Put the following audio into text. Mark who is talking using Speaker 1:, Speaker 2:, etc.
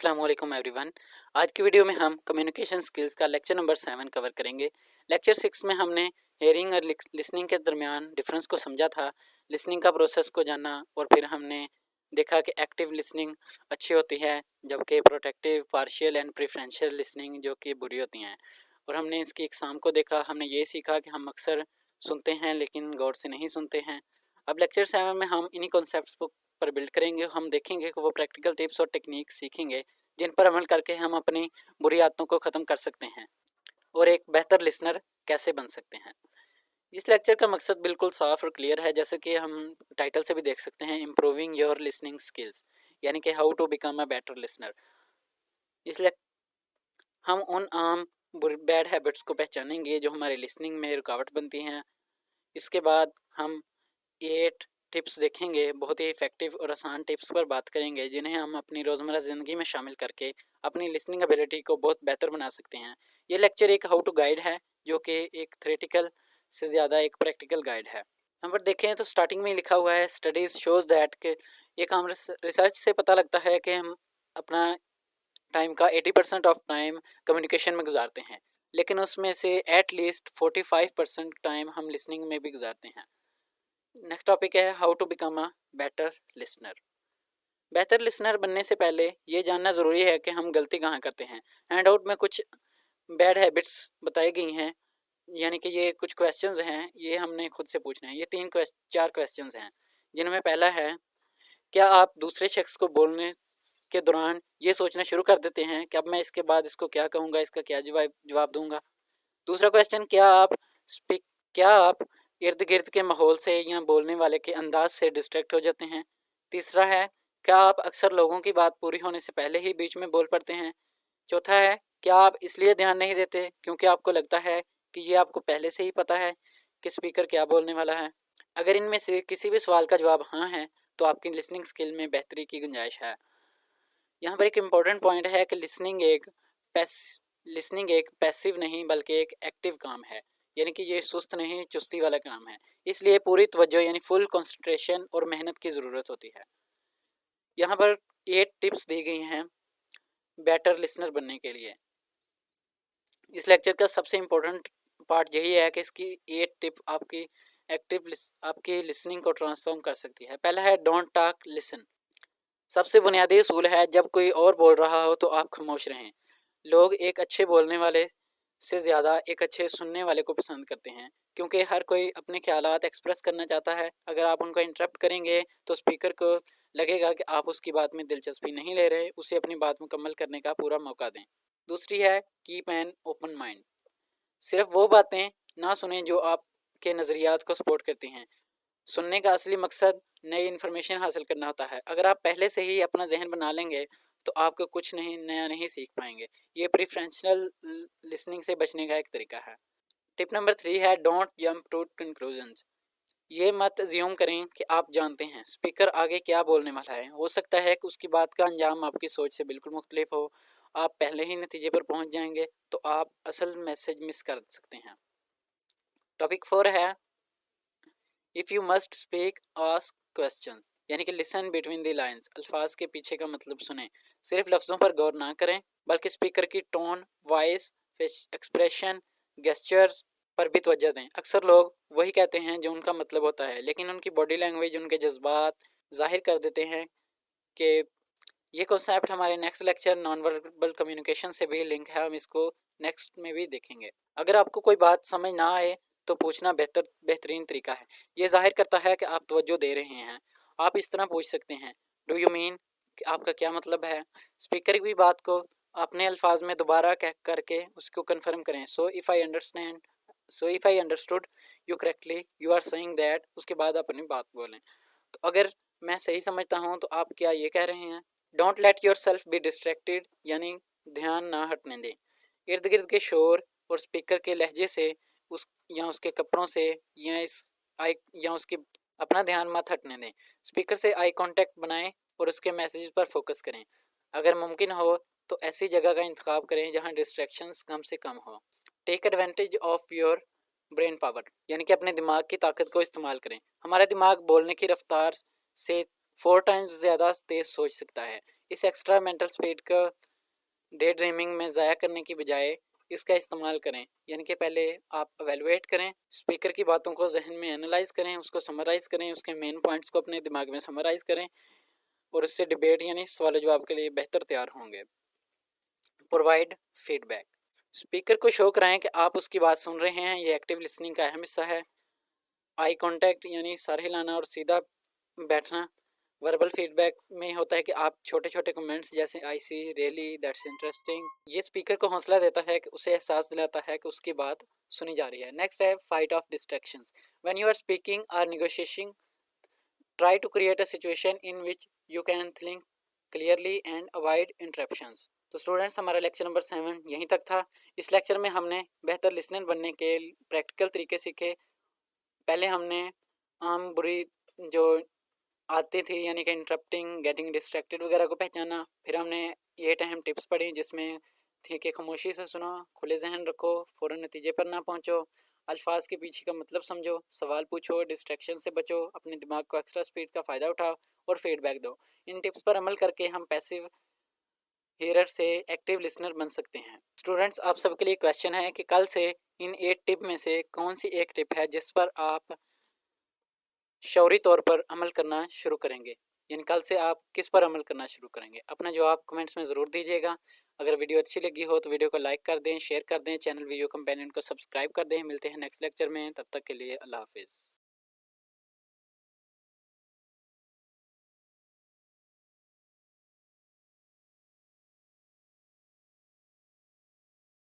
Speaker 1: अस्सलाम वालेकुम एवरीवन। आज की वीडियो में हम कम्युनिकेशन स्किल्स का लेक्चर नंबर 7 कवर करेंगे। लेक्चर 6 में हमने हेयरिंग और लिसनिंग के दरमियान डिफरेंस को समझा था, लिसनिंग का प्रोसेस को जाना और फिर हमने देखा कि एक्टिव लिसनिंग अच्छी होती है जबकि protective, partial and preferential listening जो कि बुरी होती हैं। और हमने इसकी एग्जाम को देखा, हमने ये सीखा कि हम अक्सर सुनते हैं लेकिन गौर से नहीं सुनते हैं। अब लेक्चर 7 में हम इन्हीं कॉन्सेप्ट्स को पर बिल्ड करेंगे। हम देखेंगे कि वो प्रैक्टिकल टिप्स और टेक्निक सीखेंगे जिन पर अमल करके हम अपनी बुरी आदतों को ख़त्म कर सकते हैं और एक बेहतर लिसनर कैसे बन सकते हैं। इस लेक्चर का मकसद बिल्कुल साफ और क्लियर है, जैसे कि हम टाइटल से भी देख सकते हैं, इम्प्रूविंग योर लिसनिंग स्किल्स, यानी कि how to become a better listener. इसलिए हम उन आम बैड हैबिट्स को पहचानेंगे जो हमारे लिसनिंग में रुकावट बनती हैं। इसके बाद हम 8 टिप्स देखेंगे, बहुत ही इफ़ेक्टिव और आसान टिप्स पर बात करेंगे जिन्हें हम अपनी रोज़मर्रा ज़िंदगी में शामिल करके अपनी लिसनिंग एबिलिटी को बहुत बेहतर बना सकते हैं। ये लेक्चर एक हाउ टू गाइड है जो कि एक थ्योरेटिकल से ज़्यादा एक प्रैक्टिकल गाइड है। हम पर देखें तो स्टार्टिंग में लिखा हुआ है, स्टडीज़ शोज़ दैट के ये काम रिसर्च से पता लगता है कि हम अपना टाइम का 80% ऑफ टाइम कम्युनिकेशन में गुजारते हैं, लेकिन उसमें से एट लीस्ट 45% टाइम हम लिसनिंग में भी गुजारते हैं। नेक्स्ट टॉपिक है how to become a better listener. बेहतर लिसनर बनने से पहले ये जानना ज़रूरी है कि हम गलती कहाँ करते हैं। हैंड आउट में कुछ बैड हैबिट्स बताई गई हैं, यानी कि ये कुछ क्वेश्चंस हैं, ये हमने खुद से पूछना है। ये 4 क्वेश्चंस हैं जिनमें पहला है, क्या आप दूसरे शख्स को बोलने के दौरान ये सोचना शुरू कर देते हैं कि अब मैं इसके बाद इसको क्या कहूँगा, इसका क्या जवाब दूंगा। दूसरा क्वेश्चन, क्या आप इर्द गिर्द के माहौल से या बोलने वाले के अंदाज से डिस्ट्रैक्ट हो जाते हैं। तीसरा है, क्या आप अक्सर लोगों की बात पूरी होने से पहले ही बीच में बोल पड़ते हैं। चौथा है, क्या आप इसलिए ध्यान नहीं देते क्योंकि आपको लगता है कि ये आपको पहले से ही पता है कि स्पीकर क्या बोलने वाला है। अगर इनमें से किसी भी सवाल का जवाब हाँ है तो आपकी लिसनिंग स्किल में बेहतरी की गुंजाइश है। यहाँ पर एक इम्पॉर्टेंट पॉइंट है कि लिसनिंग एक पैसिव नहीं बल्कि एक एक्टिव काम है, यानी कि ये सुस्त नहीं चुस्ती वाला काम है। इसलिए पूरी तवज्जो यानी फुल कंसंट्रेशन और मेहनत की ज़रूरत होती है। यहाँ पर 8 टिप्स दी गई हैं बेटर लिसनर बनने के लिए। इस लेक्चर का सबसे इम्पोर्टेंट पार्ट यही है कि इसकी 8 टिप आपकी लिसनिंग को ट्रांसफॉर्म कर सकती है। पहला है डोंट टॉक, लिसन। सबसे बुनियादी असूल है, जब कोई और बोल रहा हो तो आप खामोश रहें। लोग एक अच्छे बोलने वाले से ज़्यादा एक अच्छे सुनने वाले को पसंद करते हैं, क्योंकि हर कोई अपने ख्यालात एक्सप्रेस करना चाहता है। अगर आप उनको इंटरप्ट करेंगे तो स्पीकर को लगेगा कि आप उसकी बात में दिलचस्पी नहीं ले रहे, उसे अपनी बात मुकम्मल करने का पूरा मौका दें। दूसरी है कीप एन ओपन माइंड। सिर्फ वो बातें ना सुने जो आपके नज़रियात को सपोर्ट करती हैं। सुनने का असली मकसद नई इन्फॉर्मेशन हासिल करना होता है। अगर आप पहले से ही अपना जहन बना लेंगे तो आपको कुछ नया नहीं सीख पाएंगे। ये प्रिफरेंशियल लिसनिंग से बचने का एक तरीका है। टिप नंबर 3 है डोंट जंप टू कंक्लूजन्स। ये मत ज्यूम करें कि आप जानते हैं स्पीकर आगे क्या बोलने वाला है। हो सकता है कि उसकी बात का अंजाम आपकी सोच से बिल्कुल मुख्तलिफ हो। आप पहले ही नतीजे पर पहुंच जाएंगे तो आप असल मैसेज मिस कर सकते हैं। टॉपिक 4 है if you must speak ask question, यानी कि लिसन बिटवीन द लाइंस। अल्फाज के पीछे का मतलब सुने, सिर्फ लफ्ज़ों पर गौर ना करें बल्कि स्पीकर की टोन, वॉइस, एक्सप्रेशन, गेस्चर्स पर भी तवज्जो दें। अक्सर लोग वही कहते हैं जो उनका मतलब होता है, लेकिन उनकी बॉडी लैंग्वेज उनके जज्बात जाहिर कर देते हैं कि ये कॉन्सेप्ट हमारे next lecture non verbal communication से भी लिंक है, हम इसको नेक्स्ट में भी देखेंगे। अगर आपको कोई बात समझ ना आए तो पूछना बेहतरीन तरीका है। ये जाहिर करता है कि आप तवज्जो दे रहे हैं। आप इस तरह पूछ सकते हैं, डू यू मीन, कि आपका क्या मतलब है। स्पीकर की बात को अपने अल्फाज में दोबारा कह करके उसको कन्फर्म करें। So if I understood you correctly you are saying that, उसके बाद अपनी बात बोलें। तो अगर मैं सही समझता हूँ तो आप क्या ये कह रहे हैं। Don't let your self be distracted, यानी ध्यान ना हटने दें। इर्द गिर्द के शोर और स्पीकर के लहजे से उसके कपड़ों से या उसकी अपना ध्यान मत हटने दें। स्पीकर से आई कांटेक्ट बनाएं और उसके मैसेज पर फोकस करें। अगर मुमकिन हो तो ऐसी जगह का इंतखाब करें जहां डिस्ट्रैक्शंस कम से कम हो। Take advantage of your brain power, यानी कि अपने दिमाग की ताकत को इस्तेमाल करें। हमारा दिमाग बोलने की रफ्तार से 4 टाइम्स ज़्यादा तेज़ सोच सकता है। इस एक्स्ट्रा मेंटल स्पीड का डे ड्रीमिंग में ज़ाया करने की बजाय इसका इस्तेमाल करें। यानी कि पहले आप एवेलुएट करें, स्पीकर की बातों को जहन में एनालाइज करें, उसको समराइज़ करें, उसके मेन पॉइंट्स को अपने दिमाग में समराइज़ करें और उससे डिबेट यानी सवाल जवाब के लिए बेहतर तैयार होंगे। प्रोवाइड फीडबैक, स्पीकर को शो कराएं कि आप उसकी बात सुन रहे हैं, ये एक्टिव लिसनिंग का अहम हिस्सा है। आई कांटेक्ट यानी सर हिलाना और सीधा बैठना। वर्बल फीडबैक में होता है कि आप छोटे छोटे कमेंट्स जैसे आई सी, रियली, दैट्स इंटरेस्टिंग, ये स्पीकर को हौसला देता है कि उसे एहसास दिलाता है कि उसकी बात सुनी जा रही है। नेक्स्ट है fight of distractions. When you are speaking और negotiating, try to create a situation in which you can think clearly and avoid interruptions. तो स्टूडेंट्स, हमारा लेक्चर नंबर 7 यहीं तक था। इस लेक्चर में हमने बेहतर लिसनर बनने के प्रैक्टिकल तरीके सीखे। पहले हमने आम बुरी जो आती थी यानी कि इंटरप्टिंग, गेटिंग डिस्ट्रैक्टेड वगैरह को पहचाना। फिर हमने 8 अहम टिप्स पढ़ी जिसमें थी कि खामोशी से सुनो, खुले जहन रखो, फ़ौरन नतीजे पर ना पहुंचो, अल्फाज के पीछे का मतलब समझो, सवाल पूछो, डिस्ट्रैक्शन से बचो, अपने दिमाग को एक्स्ट्रा स्पीड का फ़ायदा उठाओ और फीडबैक दो। इन टिप्स पर अमल करके हम पैसिव हियरर से एक्टिव लिसनर बन सकते हैं। स्टूडेंट्स, आप सबके लिए क्वेश्चन है कि कल से इन 8 टिप में से कौन सी एक टिप है जिस पर आप शौरी तौर पर अमल करना शुरू करेंगे, यानी कल से आप किस पर अमल करना शुरू करेंगे। अपना जवाब कमेंट्स में ज़रूर दीजिएगा। अगर वीडियो अच्छी लगी हो तो वीडियो को लाइक कर दें, शेयर कर दें, चैनल वीडियो कंपेनियन को सब्सक्राइब कर दें। मिलते हैं नेक्स्ट लेक्चर में, तब तक के लिए अल्लाह हाफिज़।